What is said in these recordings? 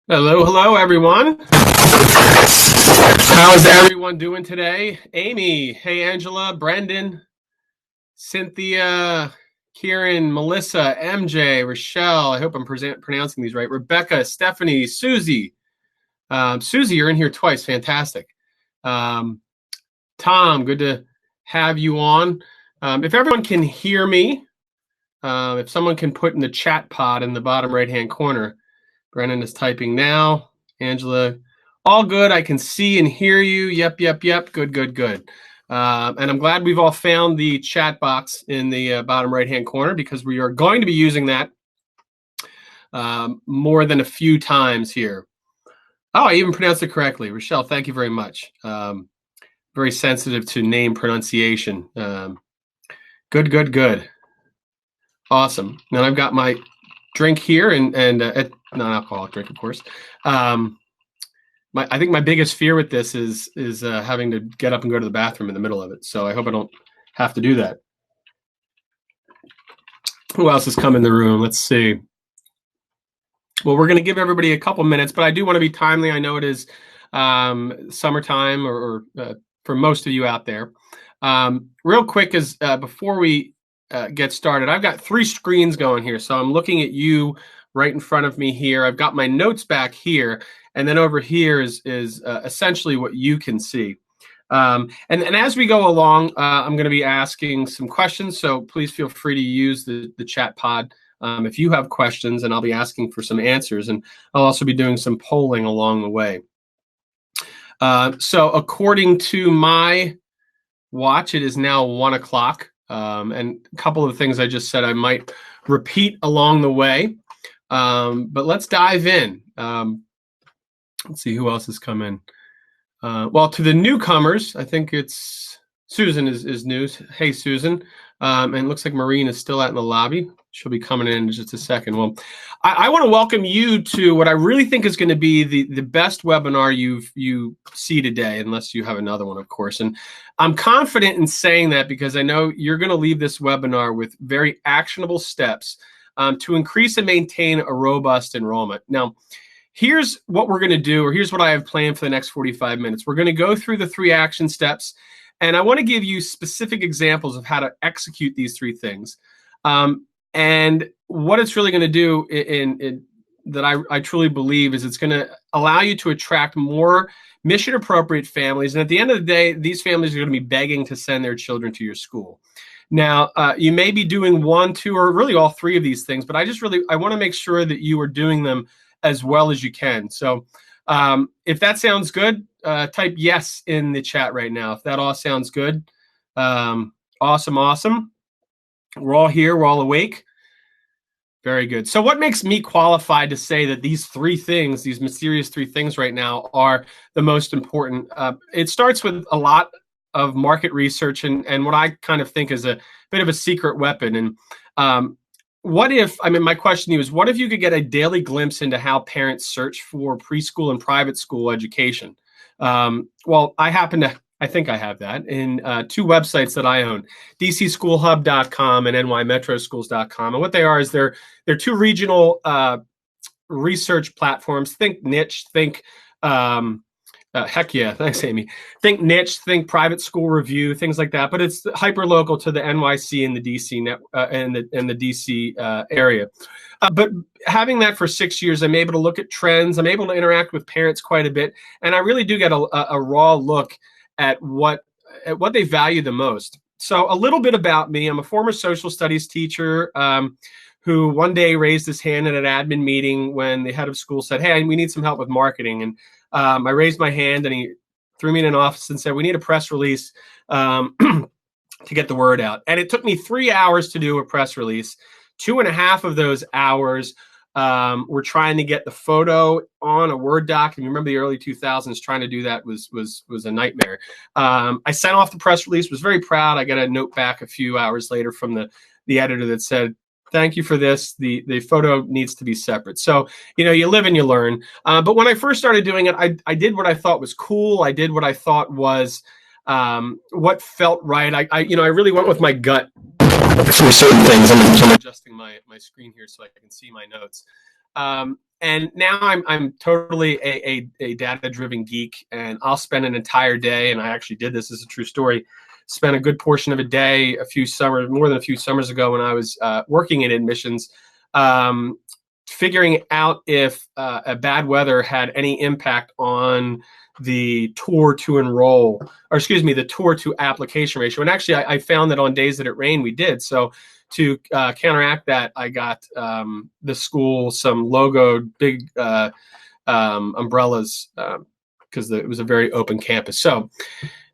Hello, hello, everyone. How's everyone doing today? Amy, hey, Angela, Brendan, Cynthia, Kieran, Melissa, MJ, Rochelle. I hope I'm pronouncing these right. Rebecca, Stephanie, Susie. Susie, you're in here twice. Fantastic. Um, Tom, good to have you on. If everyone can hear me, if someone can put in the chat pod in the bottom right-hand corner. Brennan is typing now. Angela, all good. I can see and hear you. Yep, yep, yep. Good, good, good. And I'm glad we've all found the chat box in the bottom right-hand corner because we are going to be using that more than a few times here. Oh, I even pronounced it correctly. Rochelle, thank you very much. Very sensitive to name pronunciation. Good, good, good. Awesome. Now I've got my drink here and non-alcoholic drink, of course. I think my biggest fear with this is having to get up and go to the bathroom in the middle of it. So I hope I don't have to do that. Who else has come in the room? Let's see. Well, we're going to give everybody a couple minutes, but I do want to be timely. I know it is summertime or for most of you out there. Real quick, before we get started, I've got 3 screens going here. So I'm looking at you right in front of me here. I've got my notes back here. And then over here is essentially what you can see. And as we go along, I'm going to be asking some questions. So please feel free to use the chat pod if you have questions, and I'll be asking for some answers. And I'll also be doing some polling along the way. So according to my watch, it is now 1 o'clock. And a couple of things I just said I might repeat along the way. But let's dive in. Let's see who else has come in. Well, to the newcomers, I think it's Susan is new. Hey, Susan. And it looks like Maureen is still out in the lobby. She'll be coming in just a second. Well, I want to welcome you to what I really think is going to be the best webinar you see today, unless you have another one, of course. And I'm confident in saying that because I know you're going to leave this webinar with very actionable steps to increase and maintain a robust enrollment. Now, here's what we're going to do, or here's what I have planned for the next 45 minutes. We're going to go through the 3 action steps, and I want to give you specific examples of how to execute these 3 things. And what it's really going to do that I truly believe is it's going to allow you to attract more mission-appropriate families. And at the end of the day, these families are going to be begging to send their children to your school. Now, you may be doing 1, 2, or really all 3 of these things, but I want to make sure that you are doing them as well as you can. So if that sounds good, type yes in the chat right now. If that all sounds good, awesome, awesome. We're all here. We're all awake. Very good. So what makes me qualified to say that these 3 things, these mysterious 3 things right now are the most important? It starts with a lot of market research and what I kind of think is a bit of a secret weapon. And my question to you is, what if you could get a daily glimpse into how parents search for preschool and private school education? Well, I think I have that in 2 websites that I own, dcschoolhub.com and nymetroschools.com. And what they are is they're 2 regional research platforms. Think niche, think heck yeah, thanks, Amy. Think niche, think private school review, things like that. But it's hyper local to the NYC and the DC and the DC area. But having that for 6 years, I'm able to look at trends. I'm able to interact with parents quite a bit, and I really do get a raw look at what they value the most. So a little bit about me: I'm a former social studies teacher who one day raised his hand at an admin meeting when the head of school said, "Hey, we need some help with marketing." And I raised my hand, and he threw me in an office and said, "We need a press release to get the word out." And it took me 3 hours to do a press release. 2.5 of those hours were trying to get the photo on a Word doc. And you remember the early 2000s, trying to do that was a nightmare. I sent off the press release, was very proud. I got a note back a few hours later from the editor that said, "Thank you for this. The photo needs to be separate." So, you live and you learn. But when I first started doing it, I did what I thought was cool. I did what I thought was what felt right. I really went with my gut for certain things. I'm adjusting my screen here so I can see my notes. And now I'm totally a data-driven geek, and I'll spend an entire day, and I actually did this as a true story, spent a good portion of a day more than a few summers ago when I was working in admissions, figuring out if a bad weather had any impact on the tour to enroll, or excuse me, the tour to application ratio. And actually, I found that on days that it rained, we did. So to counteract that, I got the school some logoed big umbrellas because it was a very open campus. So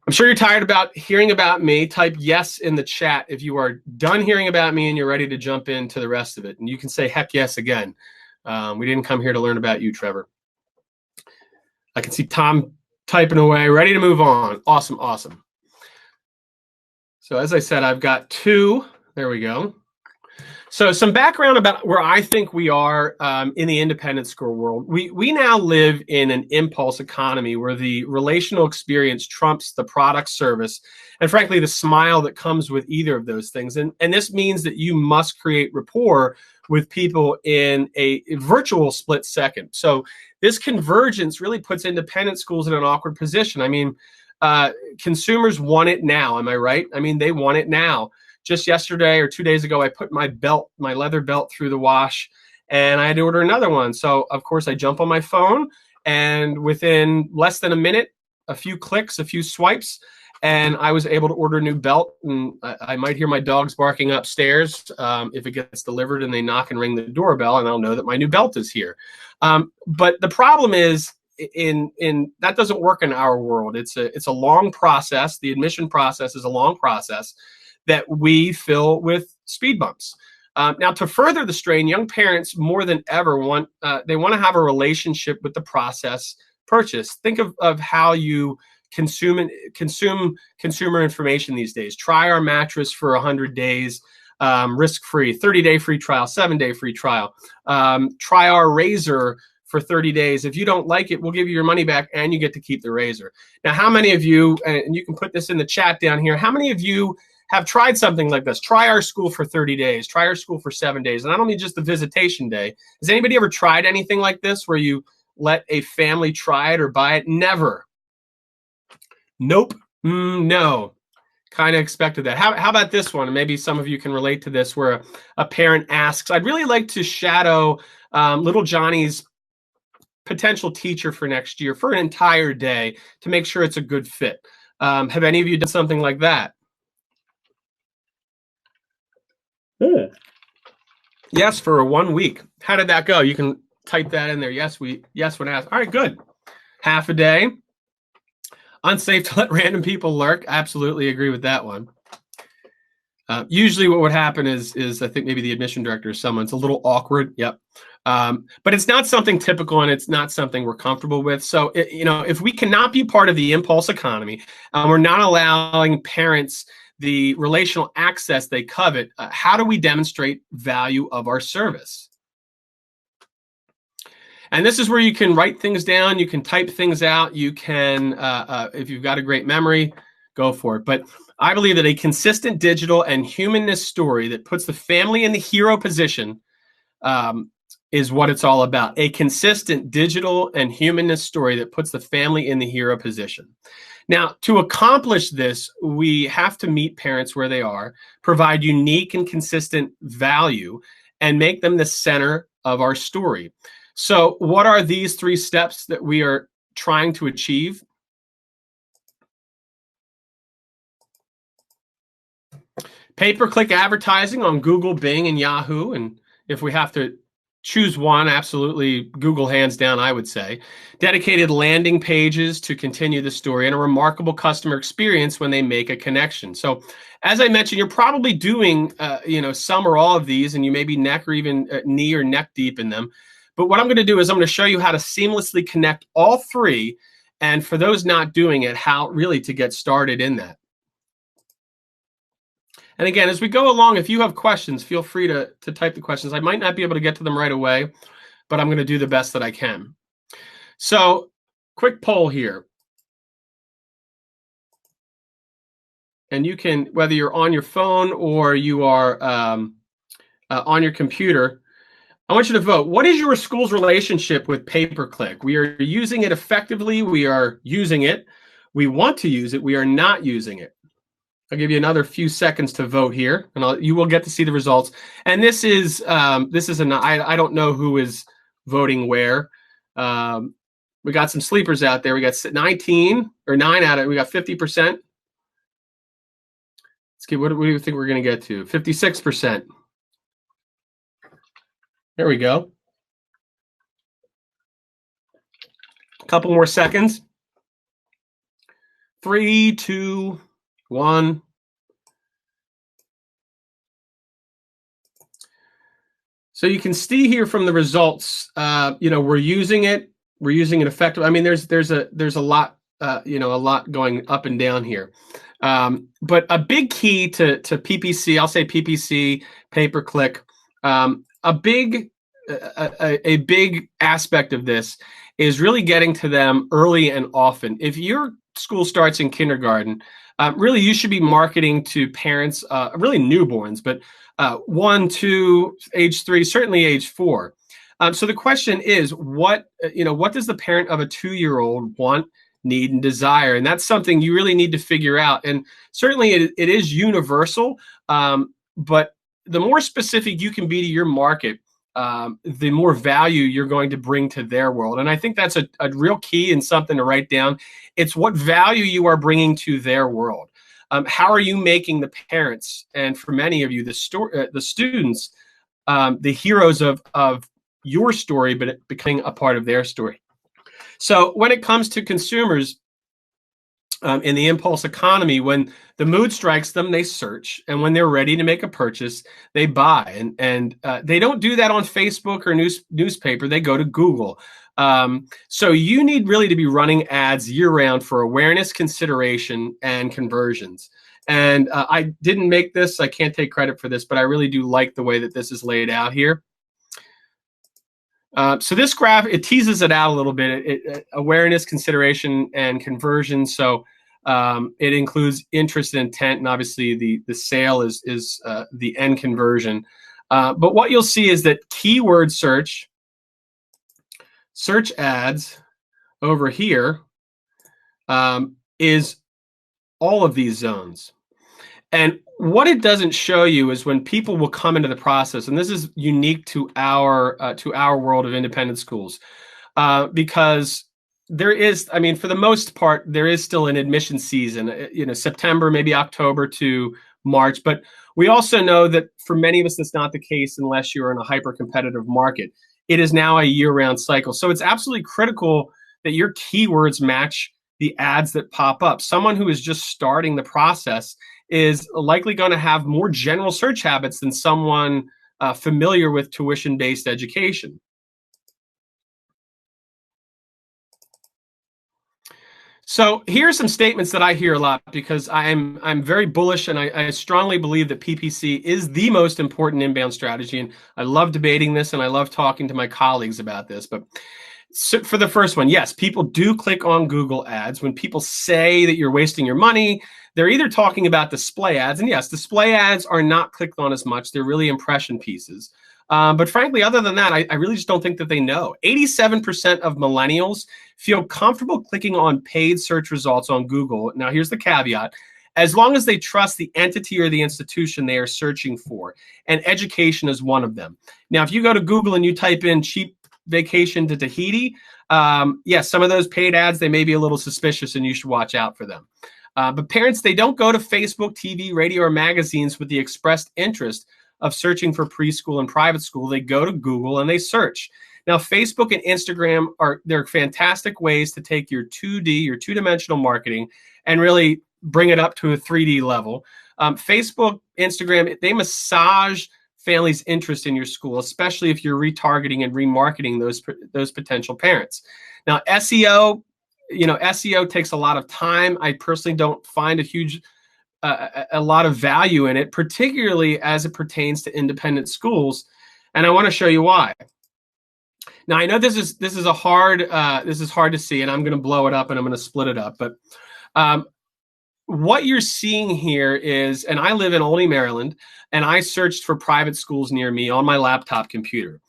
I'm sure you're tired about hearing about me. Type yes in the chat if you are done hearing about me and you're ready to jump into the rest of it. And you can say heck yes again. We didn't come here to learn about you, Trevor. I can see Tom typing away, ready to move on. Awesome, awesome. So as I said, I've got two. There we go. So some background about where I think we are in the independent school world. We now live in an impulse economy where the relational experience trumps the product, service, and frankly, the smile that comes with either of those things. And this means that you must create rapport with people in a virtual split second. So this convergence really puts independent schools in an awkward position. I mean, consumers want it now. Am I right? I mean, they want it now. Just yesterday or 2 days ago, I put my leather belt through the wash, and I had to order another one. So, of course, I jump on my phone, and within less than a minute, a few clicks, a few swipes, and I was able to order a new belt. And I might hear my dogs barking upstairs if it gets delivered and they knock and ring the doorbell, and I'll know that my new belt is here. But the problem is, in that doesn't work in our world. It's a long process. The admission process is a long process that we fill with speed bumps. Now, to further the strain, young parents more than ever want to have a relationship with the process purchase. Think of how you consume consumer information these days. Try our mattress for 100 days, risk-free, 30-day free trial, 7-day free trial. Try our razor for 30 days. If you don't like it, we'll give you your money back and you get to keep the razor. Now, how many of you, and you can put this in the chat down here, how many of you have tried something like this? Try our school for 30 days. Try our school for 7 days. And I don't mean just the visitation day. Has anybody ever tried anything like this where you let a family try it or buy it? Never. Nope. No. Kind of expected that. How about this one? Maybe some of you can relate to this, where a parent asks, I'd really like to shadow little Johnny's potential teacher for next year for an entire day to make sure it's a good fit. Have any of you done something like that? Yes, for 1 week. How did that go? You can type that in there. Yes, when asked. All right, good. Half a day. Unsafe to let random people lurk. Absolutely agree with that one. Usually what would happen is I think maybe the admission director or someone's a little awkward. Yep. But it's not something typical, and it's not something we're comfortable with. So, if we cannot be part of the impulse economy, we're not allowing parents the relational access they covet, how do we demonstrate value of our service? And this is where you can write things down, you can type things out, you can, if you've got a great memory, go for it. But I believe that a consistent digital and humanness story that puts the family in the hero position is what it's all about. A consistent digital and humanness story that puts the family in the hero position. Now, to accomplish this, we have to meet parents where they are, provide unique and consistent value, and make them the center of our story. So what are these 3 steps that we are trying to achieve? Pay-per-click advertising on Google, Bing, and Yahoo. And if we have to choose one, absolutely Google, hands down, I would say. Dedicated landing pages to continue the story, and a remarkable customer experience when they make a connection. So as I mentioned, you're probably doing some or all of these, and you may be neck or even knee or neck deep in them. But what I'm going to do is I'm going to show you how to seamlessly connect all 3, and for those not doing it, how really to get started in that. And again, as we go along, if you have questions, feel free to type the questions. I might not be able to get to them right away, but I'm going to do the best that I can. So, quick poll here. And you can, whether you're on your phone or you are on your computer, I want you to vote. What is your school's relationship with pay-per-click? We are using it effectively. We are using it. We want to use it. We are not using it. I'll give you another few seconds to vote here, and you will get to see the results. And this is I don't know who is voting where. We got some sleepers out there. We got 19 or 9 out of. We got 50%. Let's see. What do you think we're going to get to? 56%. There we go. A couple more seconds. 3, 2, 1. So you can see here from the results, we're using it. We're using it effectively. I mean, there's a lot, a lot going up and down here. But a big key to PPC, I'll say PPC, pay-per-click, a big aspect of this is really getting to them early and often. If your school starts in kindergarten, really you should be marketing to parents, really newborns, but 1, 2, age 3, certainly age 4. So the question is, what does the parent of a 2-year-old want, need, and desire? And that's something you really need to figure out. And certainly it is universal, but the more specific you can be to your market, the more value you're going to bring to their world. And I think that's a real key and something to write down. It's what value you are bringing to their world. How are you making the parents, and for many of you, the students, the heroes of your story, but becoming a part of their story? So when it comes to consumers in the impulse economy, when the mood strikes them, they search, and when they're ready to make a purchase, they buy. And they don't do that on Facebook or newspaper. They go to Google. So you need really to be running ads year-round for awareness, consideration, and conversions. And I didn't make this. I can't take credit for this, but I really do like the way that this is laid out here. So this graph, it teases it out a little bit. Awareness, consideration, and conversion. So it includes interest and intent, and obviously the sale is the end conversion. But what you'll see is that keyword search ads over here is all of these zones. And what it doesn't show you is when people will come into the process, and this is unique to our world of independent schools, because there is, I mean, for the most part, there is still an admission season, September, maybe October to March. But we also know that for many of us, that's not the case unless you're in a hyper-competitive market. It is now a year-round cycle. So it's absolutely critical that your keywords match the ads that pop up. Someone who is just starting the process is likely going to have more general search habits than someone familiar with tuition-based education. So here are some statements that I hear a lot, because I'm very bullish, and I strongly believe that PPC is the most important inbound strategy. And I love debating this, and I love talking to my colleagues about this. But so for the first one, yes, people do click on Google ads. When people say that you're wasting your money, they're either talking about display ads, and yes, display ads are not clicked on as much. They're really impression pieces. But frankly, other than that, I really just don't think that they know. 87% of millennials feel comfortable clicking on paid search results on Google. Now, here's the caveat. As long as they trust the entity or the institution they are searching for, and education is one of them. Now, if you go to Google and you type in cheap vacation to Tahiti, yes, some of those paid ads, they may be a little suspicious, and you should watch out for them. But parents, they don't go to Facebook, TV, radio, or magazines with the expressed interest of searching for preschool and private school. They go to Google and they search. Now, Facebook and Instagram they're fantastic ways to take your 2D, your two-dimensional marketing, and really bring it up to a 3D level. Facebook, Instagram, they massage families' interest in your school, especially if you're retargeting and remarketing those potential parents. Now, SEO, SEO takes a lot of time. I personally don't find a lot of value in it, particularly as it pertains to independent schools, and I want to show you why. Now, I know this is hard to see, and I'm going to blow it up and I'm going to split it up. But what you're seeing here is, and I live in Olney, Maryland, and I searched for private schools near me on my laptop computer.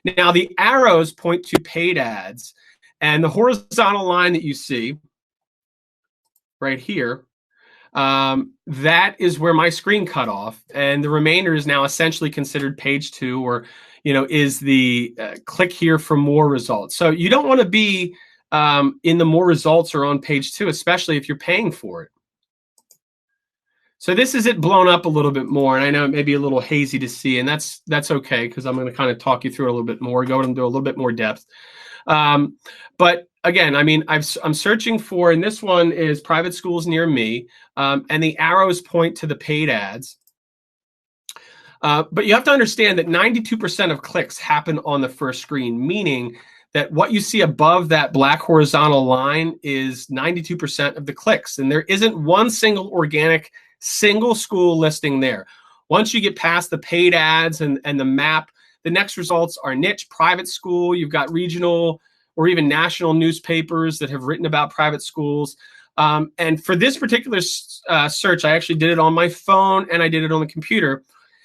Now, the arrows point to paid ads, and the horizontal line that you see right here, that is where my screen cut off, and the remainder is now essentially considered page 2, or is the click here for more results. So you don't want to be in the more results or on page 2, especially if you're paying for it. So this is it blown up a little bit more, and I know it may be a little hazy to see, and that's okay, because I'm going to kind of talk you through it a little bit more, go into a little bit more depth. But again, I mean, I'm searching for, and this one is private schools near me, and the arrows point to the paid ads. But you have to understand that 92% of clicks happen on the first screen, meaning that what you see above that black horizontal line is 92% of the clicks, and there isn't one single organic single school listing there. Once you get past the paid ads and the map, the next results are niche, private school. You've got regional or even national newspapers that have written about private schools. And for this particular search, I actually did it on my phone and I did it on the computer.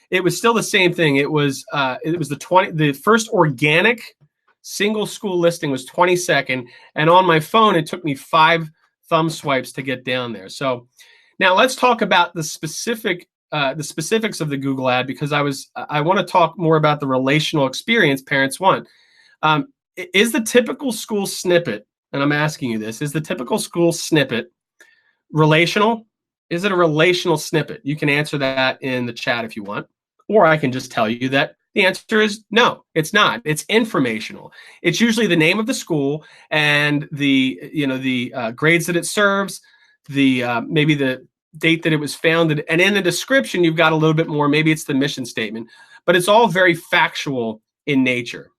It was still the same thing. It was the first organic single school listing was 22nd, and on my phone it took me 5 thumb swipes to get down there. So now let's talk about the specifics of the Google ad, because I want to talk more about the relational experience parents want. Is the typical school snippet, and I'm asking you this, is the typical school snippet relational? Is it a relational snippet? You can answer that in the chat if you want, or I can just tell you that the answer is no, it's not. It's informational. It's usually the name of the school and the grades that it serves, maybe the date that it was founded, and in the description you've got a little bit more. Maybe it's the mission statement, but it's all very factual in nature.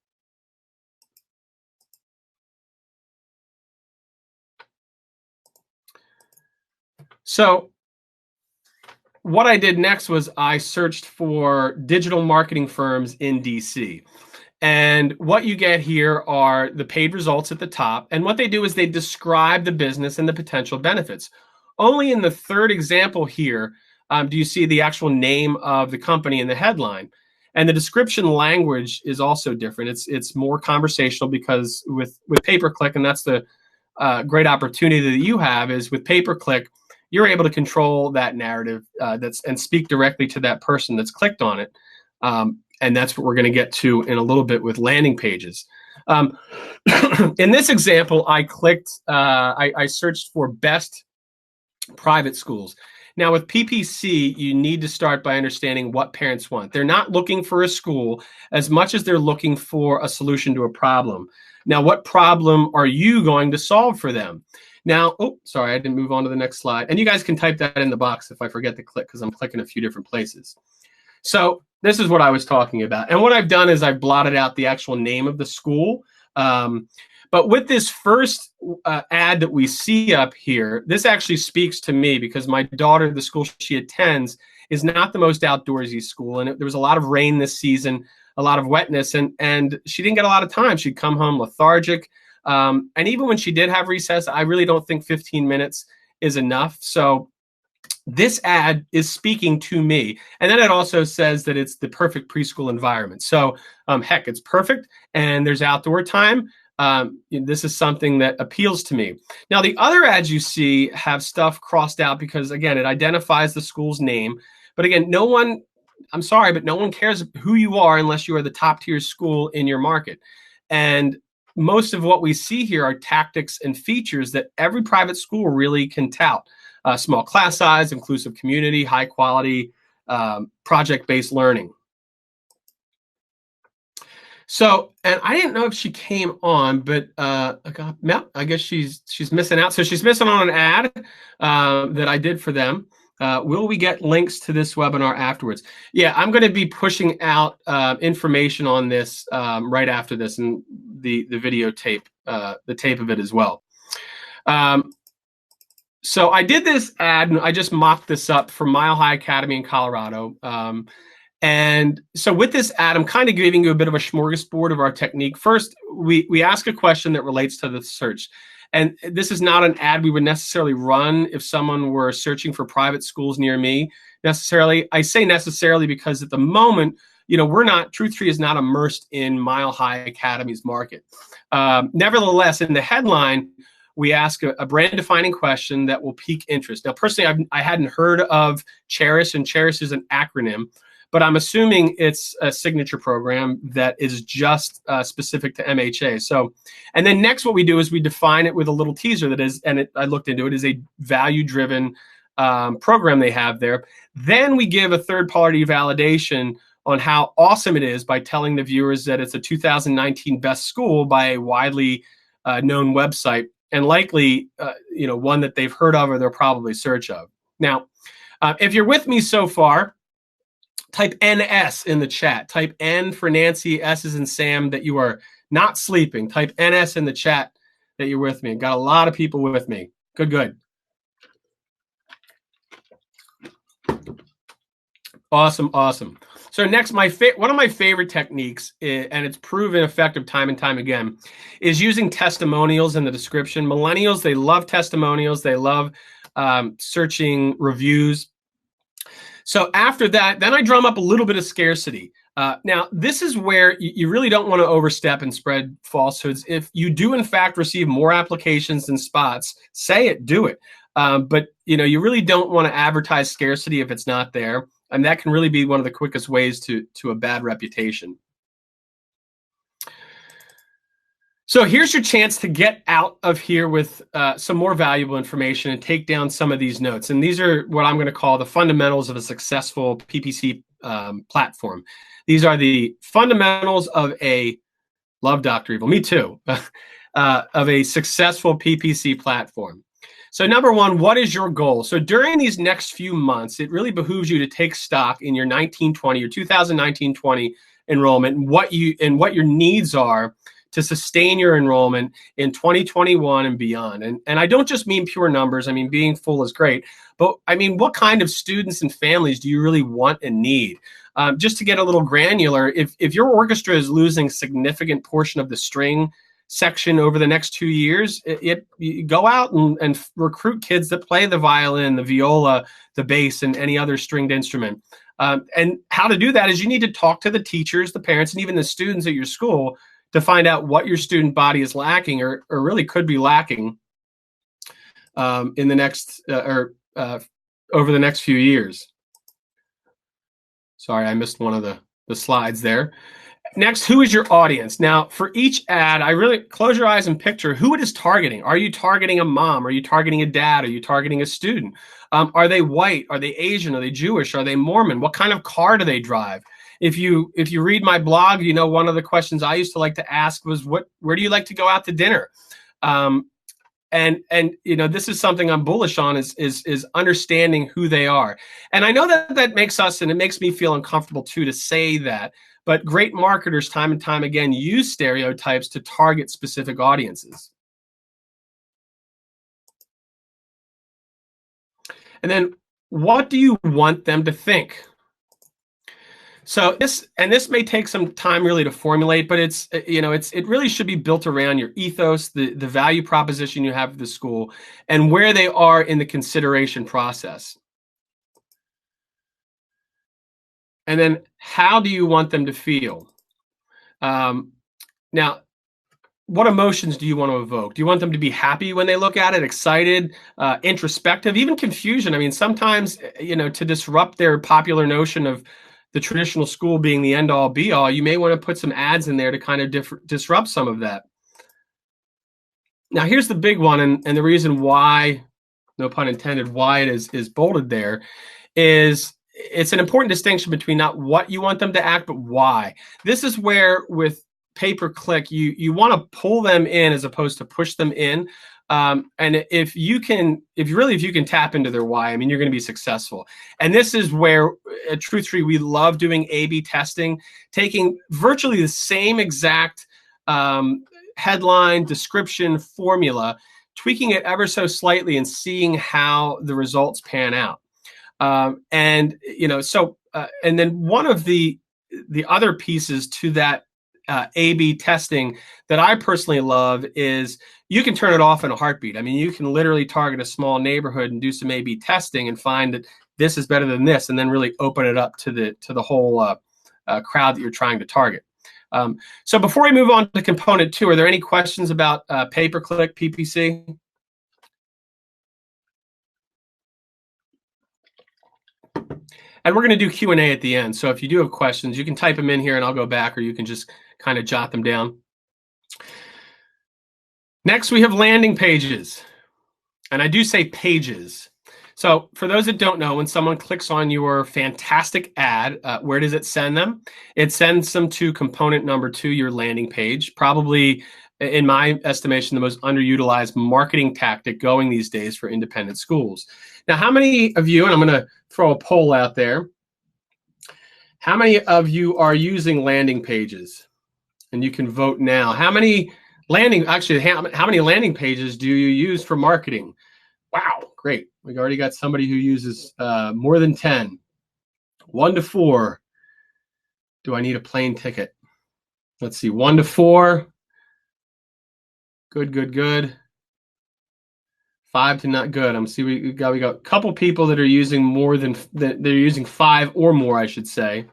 So what I did next was I searched for digital marketing firms in DC. And what you get here are the paid results at the top. And what they do is they describe the business and the potential benefits. Only in the third example here do you see the actual name of the company in the headline. And the description language is also different. It's more conversational, because with pay-per-click, and that's the great opportunity that you have, is with pay-per-click, you're able to control that narrative and speak directly to that person that's clicked on it. And that's what we're going to get to in a little bit with landing pages. In this example, I searched for best private schools. Now with PPC, you need to start by understanding what parents want. They're not looking for a school as much as they're looking for a solution to a problem. Now, what problem are you going to solve for them? Now, sorry, I didn't move on to the next slide. And you guys can type that in the box if I forget to click, because I'm clicking a few different places. So this is what I was talking about. And what I've done is I've blotted out the actual name of the school. But with this first ad that we see up here, this actually speaks to me, because my daughter, the school she attends, is not the most outdoorsy school. And there was a lot of rain this season, a lot of wetness, and she didn't get a lot of time. She'd come home lethargic. And even when she did have recess, I really don't think 15 minutes is enough. So this ad is speaking to me. And then it also says that it's the perfect preschool environment. So heck, it's perfect. And there's outdoor time. This is something that appeals to me. Now, the other ads you see have stuff crossed out because, again, it identifies the school's name. But again, I'm sorry, but no one cares who you are unless you are the top tier school in your market. And most of what we see here are tactics and features that every private school really can tout. Small class size, inclusive community, high quality, project-based learning. So, and I didn't know if she came on, but I guess she's missing out. So she's missing on an ad that I did for them. Will we get links to this webinar afterwards? Yeah, I'm going to be pushing out information on this right after this, and the videotape, the tape of it as well. So I did this ad, and I just mocked this up for Mile High Academy in Colorado. And so with this ad, I'm kind of giving you a bit of a smorgasbord of our technique. First, we ask a question that relates to the search. And this is not an ad we would necessarily run if someone were searching for private schools near me necessarily. I say necessarily because at the moment, Truth Tree is not immersed in Mile High Academy's market. Nevertheless, in the headline, we ask a brand-defining question that will pique interest. Now, personally, I hadn't heard of Cherish, and Cherish is an acronym, but I'm assuming it's a signature program that is just specific to MHA. So, and then next what we do is we define it with a little teaser that is, I looked into it, is a value-driven program they have there. Then we give a third-party validation on how awesome it is by telling the viewers that it's a 2019 best school by a widely known website, and likely one that they've heard of or they'll probably search of. Now, if you're with me so far, type NS in the chat. Type N for Nancy, S is in Sam, that you are not sleeping. Type NS in the chat that you're with me. Got a lot of people with me. Good. Awesome. So next, one of my favorite techniques, and it's proven effective time and time again, is using testimonials in the description. Millennials, they love testimonials. They love searching reviews. So after that, then I drum up a little bit of scarcity. Now, this is where you really don't want to overstep and spread falsehoods. If you do, in fact, receive more applications than spots, say it, do it. But you really don't want to advertise scarcity if it's not there. And that can really be one of the quickest ways to a bad reputation. So here's your chance to get out of here with some more valuable information and take down some of these notes. And these are what I'm going to call the fundamentals of a successful PPC platform. These are the fundamentals of love Dr. Evil, me too, of a successful PPC platform. So number one, what is your goal? So during these next few months, it really behooves you to take stock in your 2019-20 enrollment and what your needs are to sustain your enrollment in 2021 and beyond. And I don't just mean pure numbers. I mean, being full is great. But I mean, what kind of students and families do you really want and need? Just to get a little granular, if your orchestra is losing a significant portion of the string section over the next 2 years, you go out and recruit kids that play the violin, the viola, the bass, and any other stringed instrument. And how to do that is you need to talk to the teachers, the parents, and even the students at your school to find out what your student body is lacking or really could be lacking in the next over the next few years. Sorry, I missed one of the slides there. Next, who is your audience? Now, for each ad, I really close your eyes and picture who it is targeting. Are you targeting a mom? Are you targeting a dad? Are you targeting a student? Are they white? Are they Asian? Are they Jewish? Are they Mormon? What kind of car do they drive? If you read my blog, one of the questions I used to like to ask was, where do you like to go out to dinner? And this is something I'm bullish on is understanding who they are. And I know that makes us, and it makes me feel uncomfortable too to say that, but great marketers time and time again use stereotypes to target specific audiences. And then what do you want them to think? So this may take some time really to formulate, but it really should be built around your ethos, the value proposition you have for the school, and where they are in the consideration process. And then how do you want them to feel? Now, what emotions do you want to evoke? Do you want them to be happy when they look at it, excited, introspective, even confusion? I mean, sometimes, to disrupt their popular notion of the traditional school being the end-all be-all, you may want to put some ads in there to kind of disrupt some of that. Now, here's the big one, and the reason why, no pun intended, why it is bolded there is it's an important distinction between not what you want them to act, but why. This is where with pay-per-click, you want to pull them in as opposed to push them in. And if you can tap into their why, I mean, you're going to be successful. And this is where at Truth Tree, we love doing A/B testing, taking virtually the same exact headline, description, formula, tweaking it ever so slightly and seeing how the results pan out. And then one of the other pieces to that A/B testing that I personally love is you can turn it off in a heartbeat. I mean, you can literally target a small neighborhood and do some A/B testing and find that this is better than this, and then really open it up to the whole crowd that you're trying to target. So before we move on to component 2, are there any questions about pay-per-click PPC? And we're going to do Q&A at the end. So if you do have questions, you can type them in here and I'll go back, or you can just kind of jot them down. Next, we have landing pages. And I do say pages. So for those that don't know, when someone clicks on your fantastic ad, where does it send them? It sends them to component number 2, your landing page. Probably, in my estimation, the most underutilized marketing tactic going these days for independent schools. Now, how many of you, and I'm going to throw a poll out there, how many of you are using landing pages? And you can vote now. How many landing pages do you use for marketing? Wow, great. We've already got somebody who uses more than 10. 1 to 4. Do I need a plane ticket? Let's see, 1 to 4. Good, good, good. 5 to not good. I'm see we got a couple people that are using more than they're using 5 or more, I should say.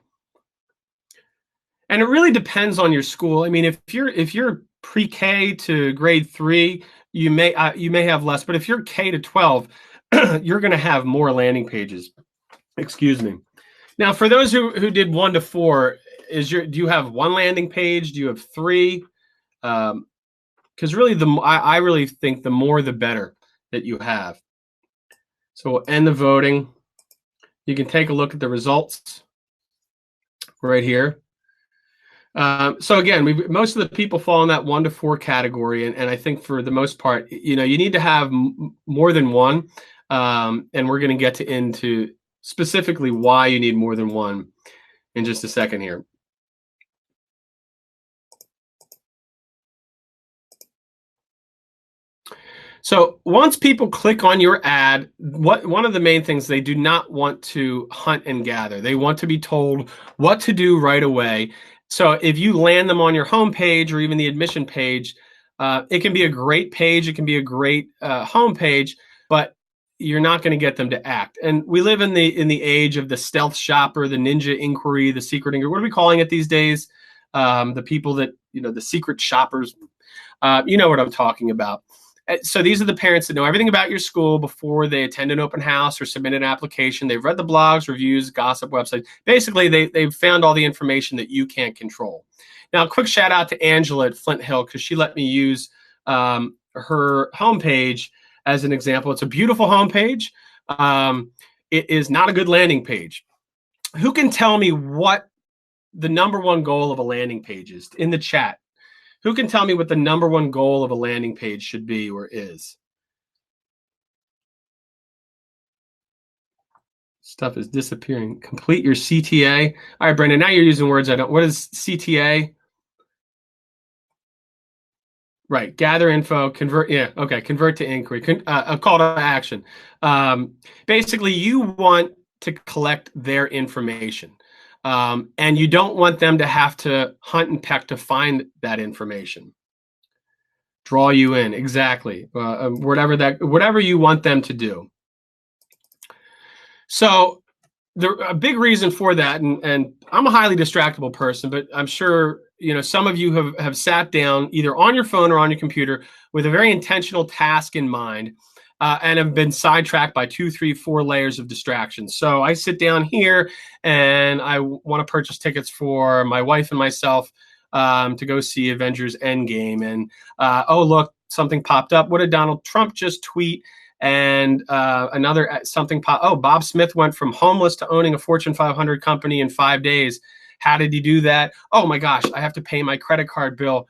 And it really depends on your school. I mean, if you're pre-K to grade 3, you may have less, but if you're K to 12, you're going to have more landing pages. Excuse me. Now, for those who did 1 to 4, do you have 1 landing page? Do you have 3? Because really, I really think the more the better that you have. So we'll end the voting. You can take a look at the results right here. So again, most of the people fall in that 1 to 4 category, and I think for the most part, you need to have more than 1, and we're going to get into specifically why you need more than 1 in just a second here. So once people click on your ad, one of the main things, they do not want to hunt and gather. They want to be told what to do right away. So if you land them on your home page or even the admission page, it can be a great page. It can be a great home page, but you're not going to get them to act. And we live in the age of the stealth shopper, the ninja inquiry, the secret inquiry. What are we calling it these days? The people that, the secret shoppers. You know what I'm talking about. So these are the parents that know everything about your school before they attend an open house or submit an application. They've read the blogs, reviews, gossip websites. Basically, they've found all the information that you can't control. Now, a quick shout out to Angela at Flint Hill, because she let me use her homepage as an example. It's a beautiful homepage. It is not a good landing page. Who can tell me what the number 1 goal of a landing page is in the chat? Who can tell me what the number 1 goal of a landing page should be or is? Stuff is disappearing. Complete your CTA. All right, Brendan, now you're using words I don't. What is CTA? Right, gather info, convert. Yeah, okay, convert to inquiry. A call to action. Basically, you want to collect their information. And you don't want them to have to hunt and peck to find that information. Draw you in, exactly. Whatever you want them to do. So a big reason for that, and I'm a highly distractible person, but I'm sure some of you have sat down either on your phone or on your computer with a very intentional task in mind. And have been sidetracked by 2, 3, 4 layers of distractions. So I sit down here and I want to purchase tickets for my wife and myself to go see Avengers Endgame. And oh, look, something popped up. What did Donald Trump just tweet? And another something popped. Oh, Bob Smith went from homeless to owning a Fortune 500 company in 5 days. How did he do that? Oh my gosh, I have to pay my credit card bill.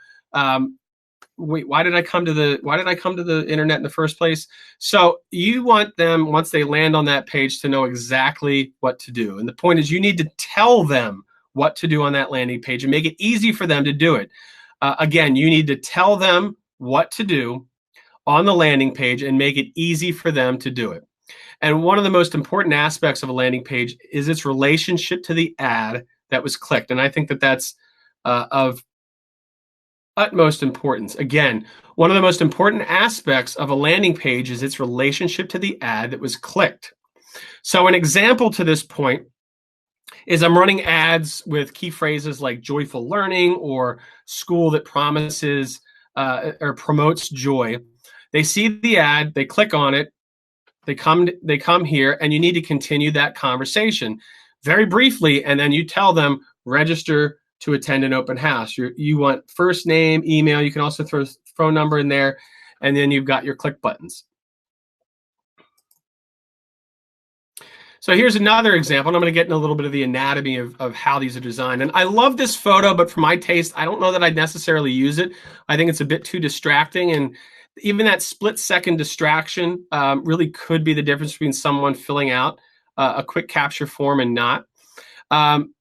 Wait, why did I come to the internet in the first place? So you want them, once they land on that page, to know exactly what to do. And the point is, you need to tell them what to do on that landing page and make it easy for them to do it. Again, you need to tell them what to do on the landing page and make it easy for them to do it. And one of the most important aspects of a landing page is its relationship to the ad that was clicked. And I think that that's of utmost importance. Again, one of the most important aspects of a landing page is its relationship to the ad that was clicked. So an example to this point is I'm running ads with key phrases like joyful learning or school that promises or promotes joy. They see the ad, they click on it, they come here, and you need to continue that conversation very briefly, and then you tell them register to attend an open house. You want first name, email. You can also throw phone number in there, and then you've got your click buttons. So here's another example, and I'm going to get in a little bit of the anatomy of how these are designed. And I love this photo, but for my taste, I don't know that I'd necessarily use it. I think it's a bit too distracting, and even that split-second distraction really could be the difference between someone filling out a quick capture form and not.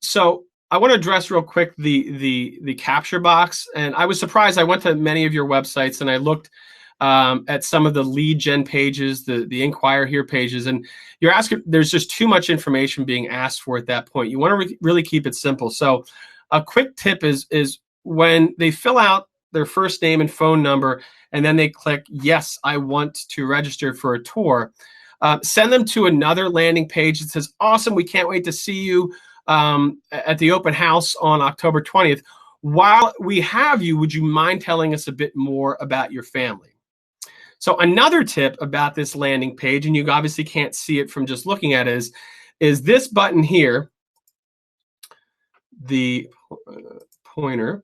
So I want to address real quick the capture box. And I was surprised. I went to many of your websites and I looked at some of the lead gen pages, the inquire here pages, and you're asking, there's just too much information being asked for at that point. You want to really keep it simple. So a quick tip is when they fill out their first name and phone number, and then they click, yes, I want to register for a tour, send them to another landing page that says, awesome, we can't wait to see you at the open house on October 20th. While we have you, would you mind telling us a bit more about your family? So another tip about this landing page, and you obviously can't see it from just looking at it, is this button here, the pointer,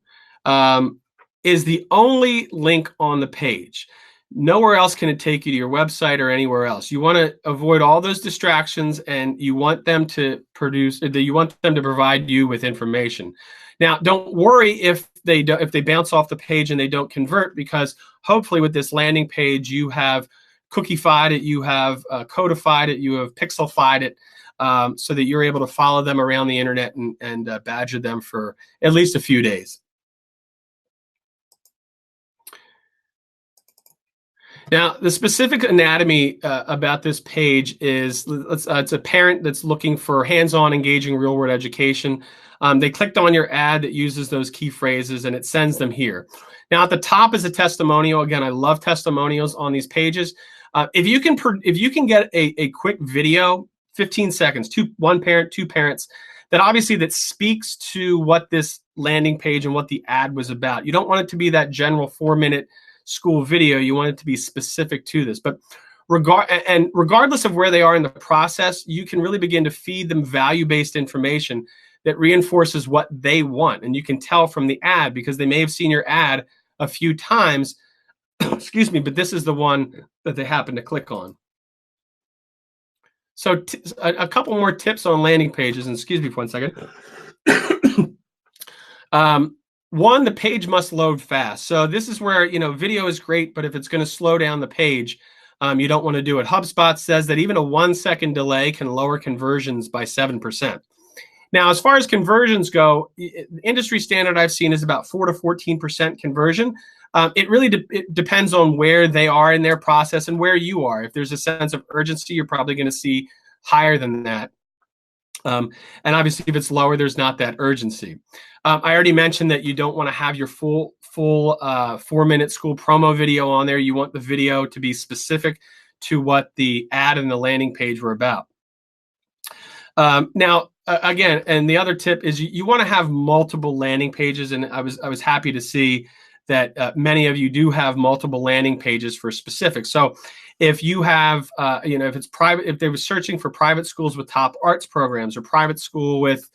is the only link on the page. Nowhere else can it take you to your website or anywhere else. You want to avoid all those distractions, and you want them to provide you with information. Now, don't worry if they bounce off the page and they don't convert, because hopefully with this landing page you have cookified it, you have codified it, you have pixelified it, so that you're able to follow them around the internet and badger them for at least a few days. Now, the specific anatomy about this page is it's a parent that's looking for hands-on, engaging, real-world education. They clicked on your ad that uses those key phrases, and it sends them here. Now, at the top is a testimonial. Again, I love testimonials on these pages. If you can get a quick video, 15 seconds, one parent, two parents, that speaks to what this landing page and what the ad was about. You don't want it to be that general 4-minute school video. You want it to be specific to this. But regardless of where they are in the process, you can really begin to feed them value-based information that reinforces what they want. And you can tell from the ad, because they may have seen your ad a few times, excuse me, but this is the one that they happen to click on. So a couple more tips on landing pages, and excuse me for 1 second. One, the page must load fast. So this is where, video is great, but if it's going to slow down the page, you don't want to do it. HubSpot says that even a 1-second delay can lower conversions by 7%. Now, as far as conversions go, the industry standard I've seen is about 4 to 14% conversion. It really depends on where they are in their process and where you are. If there's a sense of urgency, you're probably going to see higher than that. And obviously, if it's lower, there's not that urgency. I already mentioned that you don't want to have your full 4-minute school promo video on there. You want the video to be specific to what the ad and the landing page were about. Now, again, and the other tip is you want to have multiple landing pages, and I was happy to see that many of you do have multiple landing pages for specifics. So if you have, if it's private, if they were searching for private schools with top arts programs or private school with,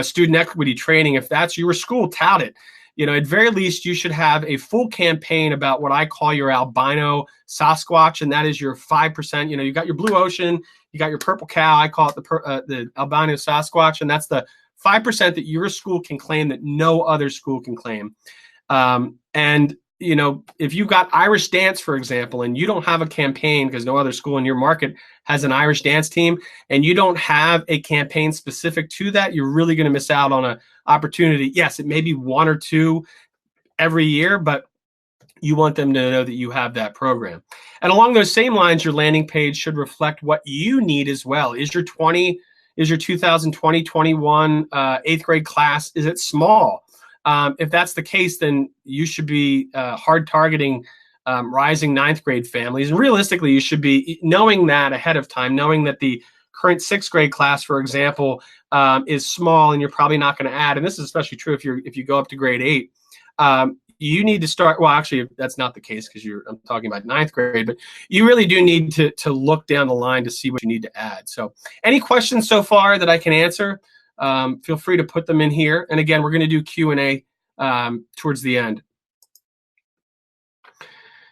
student equity training, if that's your school, tout it. At very least, you should have a full campaign about what I call your albino Sasquatch, and that is your 5%. You got your blue ocean, you got your purple cow. I call it the albino Sasquatch, and that's the 5% that your school can claim that no other school can claim. And if you've got Irish dance, for example, and you don't have a campaign because no other school in your market has an Irish dance team, and you don't have a campaign specific to that, you're really going to miss out on an opportunity. Yes, it may be 1 or 2 every year, but you want them to know that you have that program. And along those same lines, your landing page should reflect what you need as well. Is your 2020-21 8th grade class, is it small? If that's the case, then you should be hard targeting rising 9th grade families. And realistically, you should be knowing that ahead of time, knowing that the current sixth grade class, for example, is small and you're probably not going to add, and this is especially true if you go up to grade 8, you need to start, well, actually, that's not the case because I'm talking about ninth grade, but you really do need to look down the line to see what you need to add. So any questions so far that I can answer, feel free to put them in here. And again, we're going to do Q&A towards the end.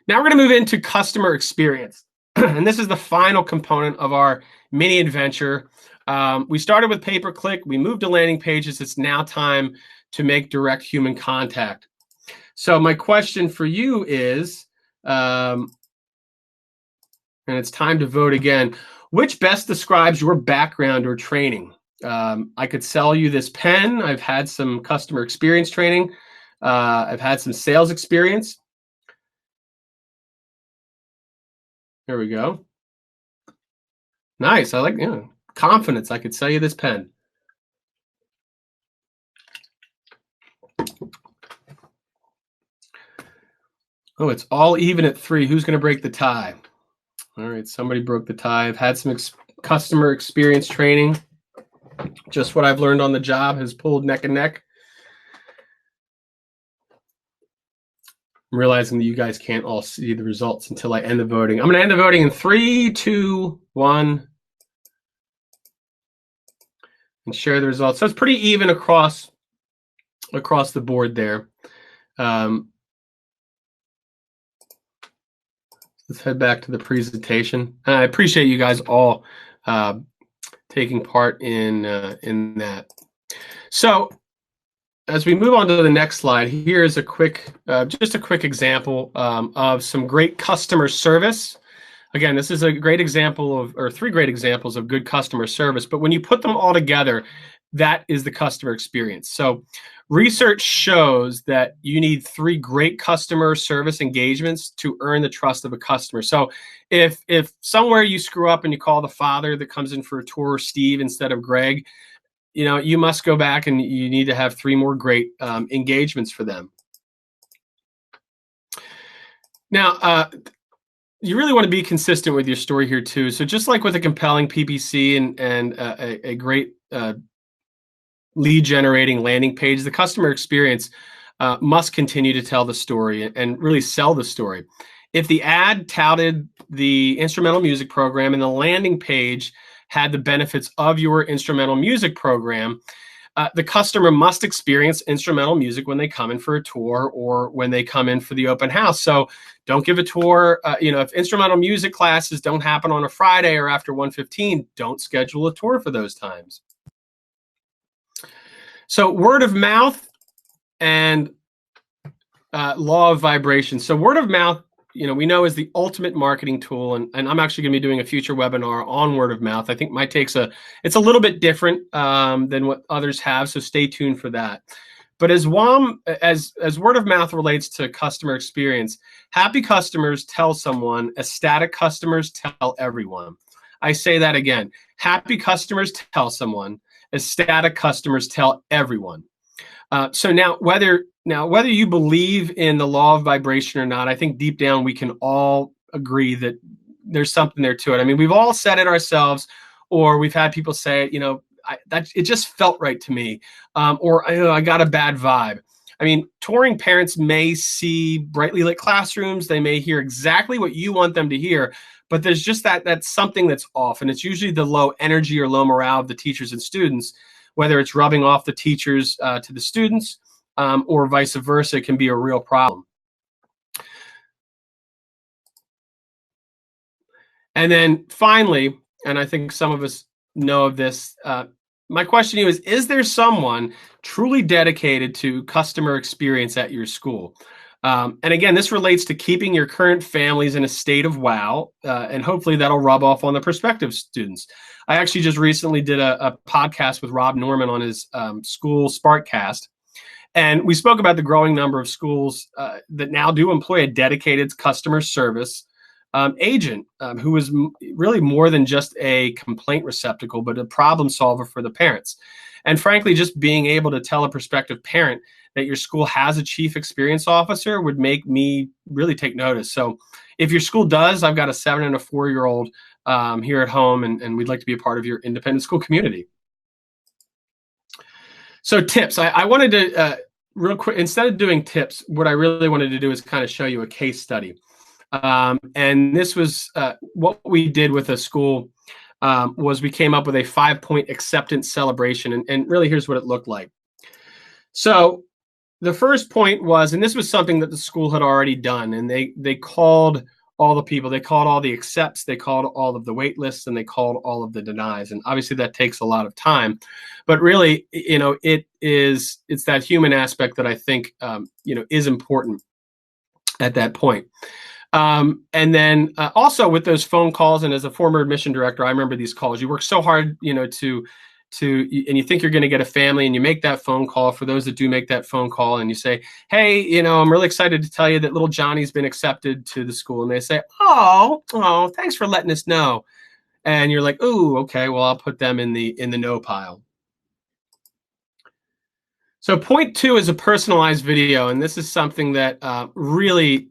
Now we're going to move into customer experience. And this is the final component of our mini adventure. We started with pay-per-click. We moved to landing pages. It's now time to make direct human contact. So my question for you is, and it's time to vote again, which best describes your background or training? I could sell you this pen. I've had some customer experience training. I've had some sales experience. There we go. Nice. I like, confidence. I could sell you this pen. Oh, it's all even at 3. Who's going to break the tie? All right, somebody broke the tie. I've had some customer experience training. Just what I've learned on the job has pulled neck and neck. I'm realizing that you guys can't all see the results until I end the voting. I'm going to end the voting in 3, 2, 1, and share the results. So it's pretty even across the board there. Let's head back to the presentation. I appreciate you guys all taking part in that. So as we move on to the next slide, here's a quick, just a quick example of some great customer service. Again, this is a great example of, or 3 great examples of good customer service. But when you put them all together, that is the customer experience. So research shows that you need 3 great customer service engagements to earn the trust of a customer. So if somewhere you screw up and you call the father that comes in for a tour, Steve, instead of Greg, you must go back and you need to have 3 more great engagements for them. Now, you really want to be consistent with your story here too. So just like with a compelling PPC and a great lead generating landing page, the customer experience must continue to tell the story and really sell the story. If the ad touted the instrumental music program and the landing page had the benefits of your instrumental music program, the customer must experience instrumental music when they come in for a tour or when they come in for the open house. So don't give a tour. If instrumental music classes don't happen on a Friday or after 1:15, don't schedule a tour for those times. So word of mouth and law of vibration. So word of mouth, we know is the ultimate marketing tool. And I'm actually going to be doing a future webinar on word of mouth. I think my take's it's a little bit different than what others have. So stay tuned for that. But as word of mouth relates to customer experience, happy customers tell someone, ecstatic customers tell everyone. I say that again. Happy customers tell someone, ecstatic customers tell everyone. So now whether you believe in the law of vibration or not, I think deep down we can all agree that there's something there to it. I mean, we've all said it ourselves, or we've had people say it, it just felt right to me, or I got a bad vibe. I mean, touring parents may see brightly lit classrooms. They may hear exactly what you want them to hear, but there's just that's something that's off. And it's usually the low energy or low morale of the teachers and students, whether it's rubbing off the teachers to the students or vice versa. It can be a real problem. And then finally, and I think some of us know of this, my question to you is there someone truly dedicated to customer experience at your school? And again, this relates to keeping your current families in a state of wow, and hopefully that'll rub off on the prospective students. I actually just recently did a podcast with Rob Norman on his school Sparkcast, and we spoke about the growing number of schools that now do employ a dedicated customer service agent who is really more than just a complaint receptacle, but a problem solver for the parents. And frankly, just being able to tell a prospective parent that your school has a chief experience officer would make me really take notice. So if your school does, I've got a 7 and a 4-year-old here at home, and we'd like to be a part of your independent school community. So tips, I wanted to, real quick, instead of doing tips, what I really wanted to do is kind of show you a case study. And this was what we did with a school was we came up with a 5-point acceptance celebration. And really, here's what it looked like. So the first point was, and this was something that the school had already done, and they called all the people, they called all the accepts, they called all of the wait lists, and they called all of the denies. And obviously that takes a lot of time, but really, it's that human aspect that I think, is important at that point. And then also with those phone calls, and as a former admission director, I remember these calls. You work so hard, and you think you're going to get a family, and you make that phone call. For those that do make that phone call, and you say, hey, I'm really excited to tell you that little Johnny's been accepted to the school. And they say, oh, thanks for letting us know. And you're like, ooh, okay, well, I'll put them in the no pile. So point 2 is a personalized video, and this is something that really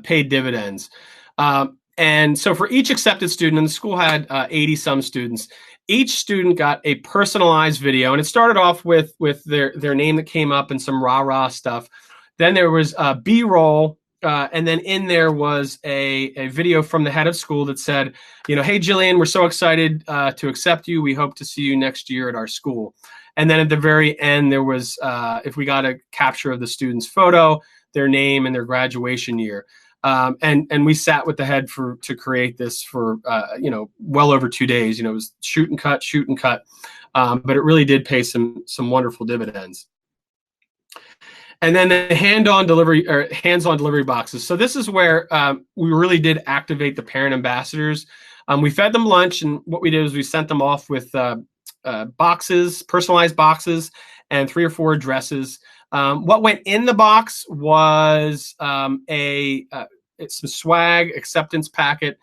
paid dividends. And so for each accepted student, and the school had 80 some students, each student got a personalized video, and it started off with their name that came up and some rah-rah stuff. Then there was B-roll, and then in there was a video from the head of school that said, hey, Jillian, we're so excited to accept you. We hope to see you next year at our school. And then at the very end, there was, if we got a capture of the student's photo, their name, and their graduation year. And we sat with the head to create this for well over 2 days. It was shoot and cut, but it really did pay some wonderful dividends. And then the hands-on delivery boxes. So this is where we really did activate the parent ambassadors. We fed them lunch, and what we did is we sent them off with boxes, personalized boxes, and 3 or 4 addresses. What went in the box was some swag, acceptance packet,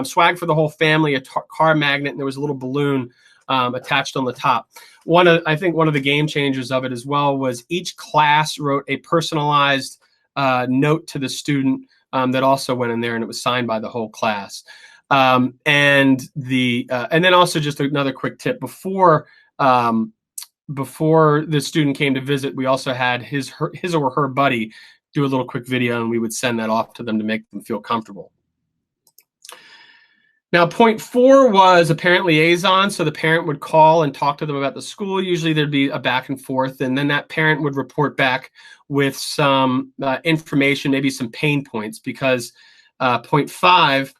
swag for the whole family, a car magnet, and there was a little balloon attached on the top. I think one of the game changers of it as well was each class wrote a personalized note to the student that also went in there, and it was signed by the whole class. And then also just another quick tip: before the student came to visit, we also had his or her buddy do a little quick video, and we would send that off to them to make them feel comfortable. Now, point 4 was a parent liaison. So the parent would call and talk to them about the school. Usually there'd be a back and forth, and then that parent would report back with some information, maybe some pain points, because point 5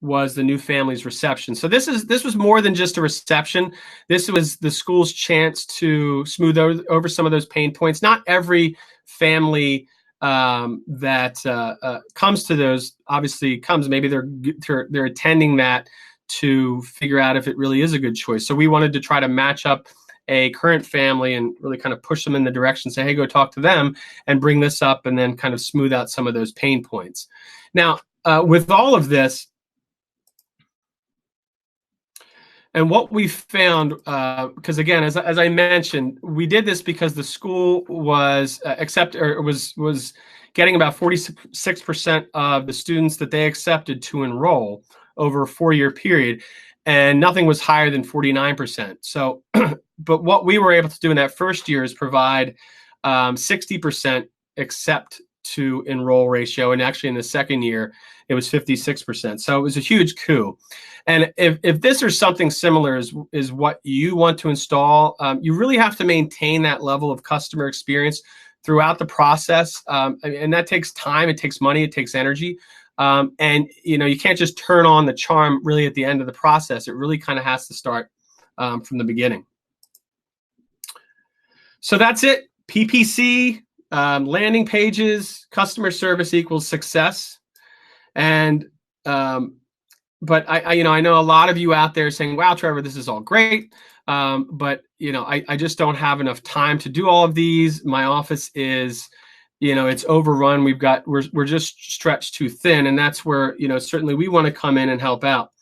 was the new family's reception. So this was more than just a reception. This was the school's chance to smooth over some of those pain points. Not every family that comes to those obviously comes. Maybe they're attending that to figure out if it really is a good choice. So we wanted to try to match up a current family and really kind of push them in the direction, say, hey, go talk to them and bring this up, and then kind of smooth out some of those pain points. Now, with all of this, and what we found, because again, as I mentioned, we did this because the school was was getting about 46% of the students that they accepted to enroll over a 4-year period, and nothing was higher than 49%. So, but what we were able to do in that first year is provide 60% accept to enroll ratio, and actually in the second year it was 56%. So it was a huge coup. And if this or something similar is what you want to install, you really have to maintain that level of customer experience throughout the process, and that takes time, it takes money, it takes energy, and you can't just turn on the charm really at the end of the process. It really kind of has to start from the beginning. So that's it. PPC. Landing pages, customer service equals success. And but I know a lot of you out there saying, wow, Trevor, this is all great, but I just don't have enough time to do all of these. My office is it's overrun. We're just stretched too thin, and that's where certainly we want to come in and help out.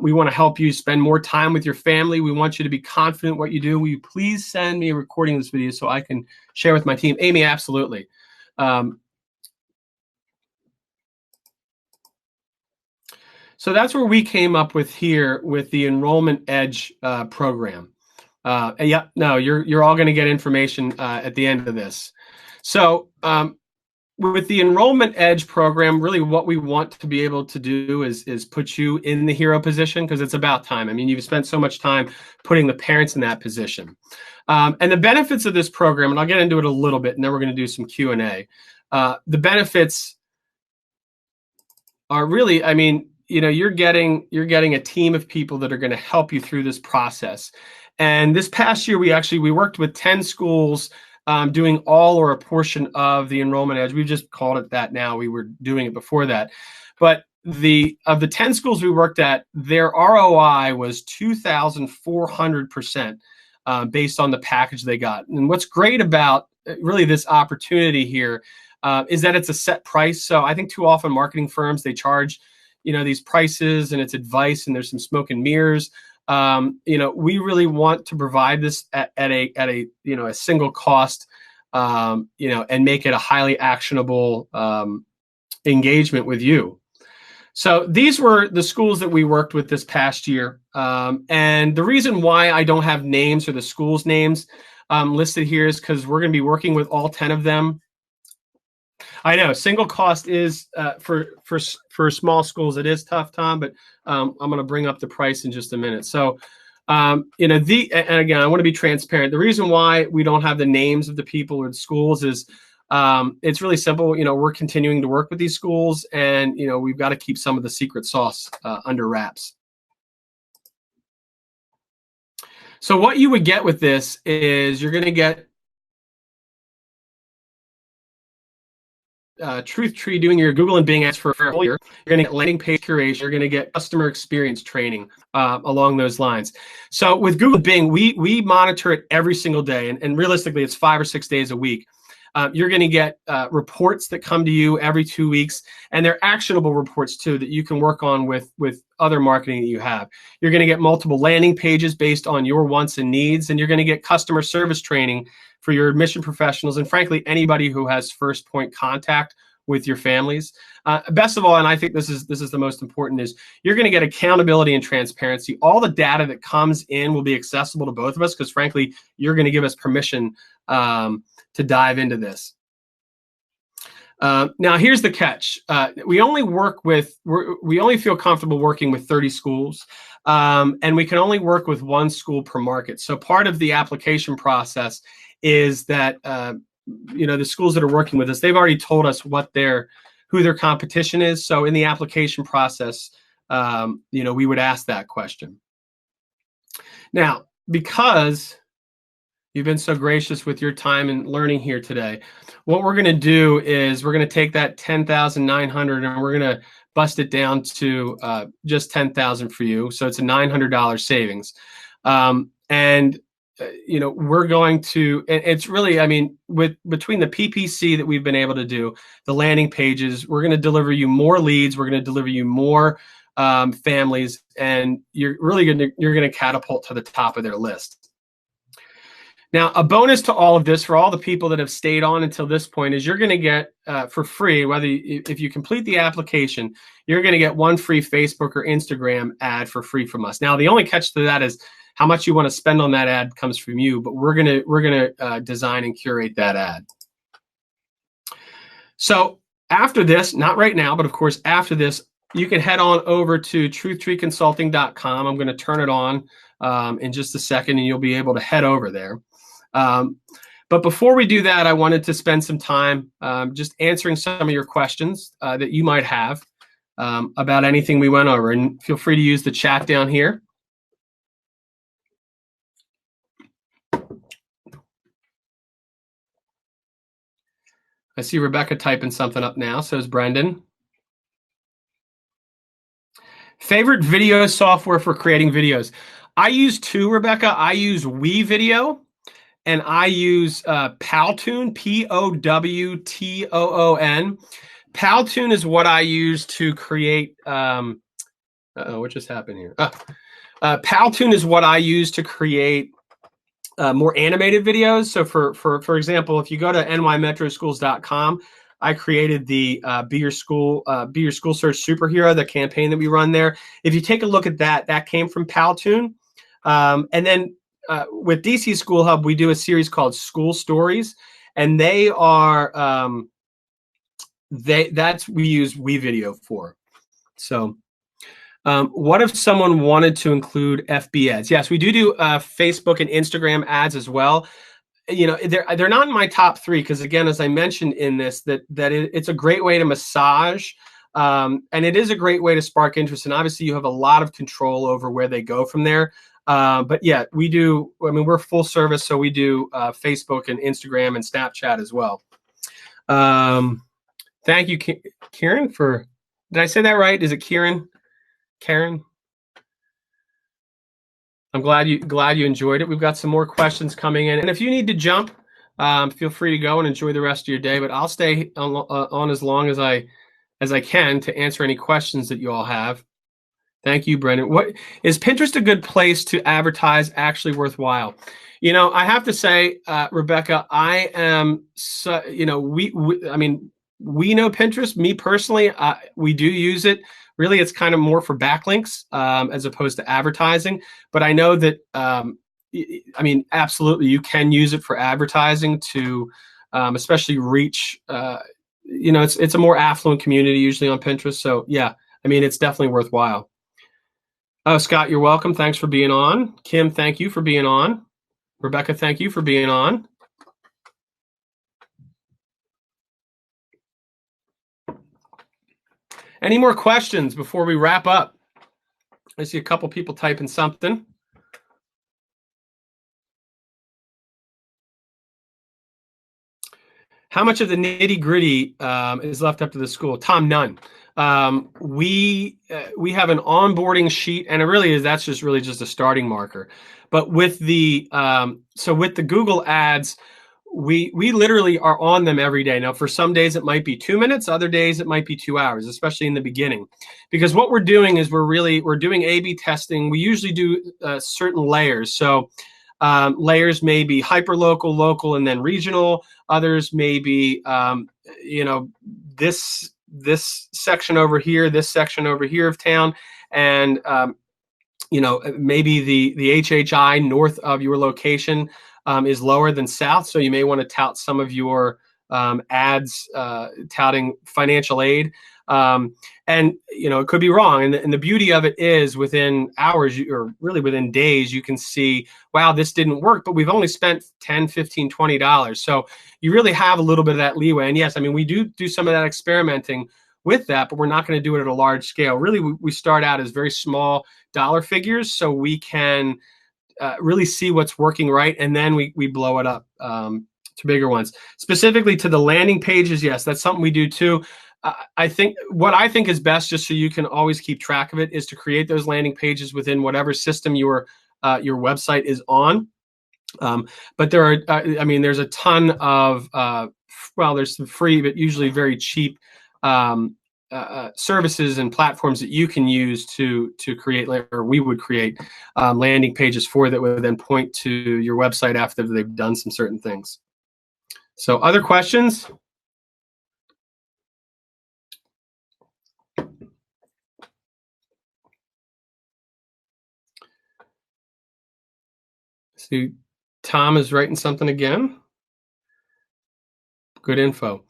We want to help you spend more time with your family. We want you to be confident what you do. Will you please send me a recording of this video so I can share with my team? Amy, absolutely. So that's where we came up with here with the Enrollment Edge program. Yeah, no, you're all going to get information at the end of this. So with the Enrollment Edge program, really what we want to be able to do is put you in the hero position, because it's about time. I mean, you've spent so much time putting the parents in that position. And the benefits of this program, and I'll get into it a little bit, and then we're going to do some Q&A. The benefits are really, I mean, you're getting a team of people that are going to help you through this process. And this past year, we worked with 10 schools doing all or a portion of the Enrollment Edge. We've just called it that now. We were doing it before that. But of the 10 schools we worked at, their ROI was 2,400% based on the package they got. And what's great about really this opportunity here is that it's a set price. So I think too often marketing firms, they charge, these prices, and it's advice, and there's some smoke and mirrors. We really want to provide this at a single cost, and make it a highly actionable engagement with you. So these were the schools that we worked with this past year. And the reason why I don't have names or the schools' names listed here is because we're going to be working with all 10 of them. I know single cost is for small schools, it is tough, Tom, but I'm going to bring up the price in just a minute. So, and again, I want to be transparent. The reason why we don't have the names of the people or the schools is it's really simple. We're continuing to work with these schools, and we've got to keep some of the secret sauce under wraps. So what you would get with this is you're going to get Truth Tree doing your Google and Bing ads for a whole year. You're going to get landing page curation. You're going to get customer experience training along those lines. So with Google and Bing, we monitor it every single day, and realistically, it's 5 or 6 days a week. You're going to get reports that come to you every 2 weeks, and they're actionable reports too that you can work on with other marketing that you have. You're going to get multiple landing pages based on your wants and needs, and you're going to get customer service training for your admission professionals, and frankly, anybody who has first point contact with your families. Best of all, and I think this is the most important, is you're going to get accountability and transparency. All the data that comes in will be accessible to both of us, because frankly, you're going to give us permission to dive into this. Now, here's the catch. We only feel comfortable working with 30 schools, and we can only work with one school per market. So part of the application process is that the schools that are working with us, they've already told us who their competition is. So in the application process, we would ask that question. Now, because you've been so gracious with your time and learning here today, what we're going to do is we're going to take that 10,900 and we're going to bust it down to just 10,000 for you. So it's a $900 savings. We're going to, it's really, I mean, between the PPC that we've been able to do, the landing pages, we're going to deliver you more leads. We're going to deliver you more families, and you're going to catapult to the top of their list. Now, a bonus to all of this for all the people that have stayed on until this point is you're going to get for free, if you complete the application, you're going to get one free Facebook or Instagram ad for free from us. Now, the only catch to that is how much you want to spend on that ad comes from you, but we're gonna design and curate that ad. So after this, not right now, but of course after this, you can head on over to truthtreeconsulting.com. I'm going to turn it on in just a second, and you'll be able to head over there. But before we do that, I wanted to spend some time just answering some of your questions that you might have about anything we went over. And feel free to use the chat down here. I see Rebecca typing something up now. So is Brendan. Favorite video software for creating videos? I use two, Rebecca. I use WeVideo, and I use Powtoon, Powtoon. Powtoon is what I use to create. What just happened here? Powtoon is what I use to create more animated videos. So for example, if you go to nymetroschools.com, I created the Be Your School Search Superhero, the campaign that we run there. If you take a look at that, that came from Powtoon. And then with DC School Hub, we do a series called School Stories, and they are we use WeVideo for. So what if someone wanted to include FB ads? Yes, we do Facebook and Instagram ads as well. You know, they're not in my top 3 because, again, as I mentioned in this, it's a great way to massage, and it is a great way to spark interest. And obviously, you have a lot of control over where they go from there. But yeah, we do. I mean, we're full service, so we do Facebook and Instagram and Snapchat as well. Thank you, Kieran, for. Did I say that right? Is it Kieran? Karen? I'm glad you enjoyed it. We've got some more questions coming in, and if you need to jump, feel free to go and enjoy the rest of your day. But I'll stay on as long as I can to answer any questions that you all have. Thank you, Brendan. What is Pinterest a good place to advertise? Actually worthwhile? You know, I have to say, Rebecca, I am. You know, we know Pinterest. Me personally, we do use it. Really, it's kind of more for backlinks as opposed to advertising. But I know that, I mean, absolutely, you can use it for advertising to especially reach, you know, it's a more affluent community usually on Pinterest. So, yeah, I mean, it's definitely worthwhile. Oh, Scott, you're welcome. Thanks for being on. Kim, thank you for being on. Rebecca, thank you for being on. Any more questions before we wrap up? I see a couple people typing something. How much of the nitty-gritty is left up to the school? Tom, none. We have an onboarding sheet, and it really is. That's just really just a starting marker. But with the with the Google ads, we literally are on them every day. Now, for some days it might be 2 minutes, other days it might be 2 hours, especially in the beginning, because what we're doing is we're doing A/B testing. We usually do certain layers. So layers may be hyperlocal, local, and then regional. Others may be, you know, this section over here, this section over here of town, and you know, maybe the HHI north of your location is lower than south, so you may want to tout some of your ads touting financial aid. And you know, it could be wrong. And the beauty of it is within hours or really within days, you can see, wow, this didn't work, but we've only spent $10, $15, $20. So you really have a little bit of that leeway. And yes, I mean, we do some of that experimenting with that, but we're not going to do it at a large scale. Really, we start out as very small dollar figures so we can really see what's working right. And then we blow it up to bigger ones. Specifically to the landing pages, yes, that's something we do too. I think what I think is best, just so you can always keep track of it, is to create those landing pages within whatever system your website is on. But there are, I mean, there's a ton of, well, there's some free, but usually very cheap services and platforms that you can use to create, or we would create landing pages for that would then point to your website after they've done some certain things. So other questions? See, Tom is writing something again. Good info.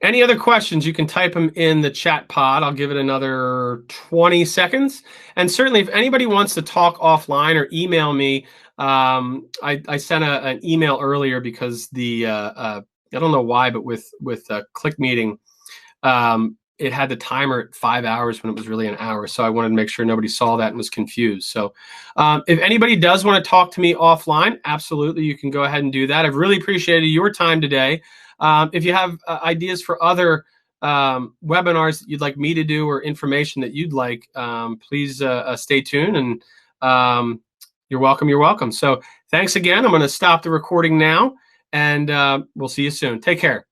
Any other questions, you can type them in the chat pod. I'll give it another 20 seconds. And certainly if anybody wants to talk offline or email me, I sent an email earlier because the, I don't know why, but with Click Meeting, it had the timer at 5 hours when it was really an hour. So I wanted to make sure nobody saw that and was confused. So if anybody does want to talk to me offline, absolutely, you can go ahead and do that. I've really appreciated your time today. If you have ideas for other webinars that you'd like me to do or information that you'd like, please stay tuned, and you're welcome. You're welcome. So thanks again. I'm going to stop the recording now, and we'll see you soon. Take care.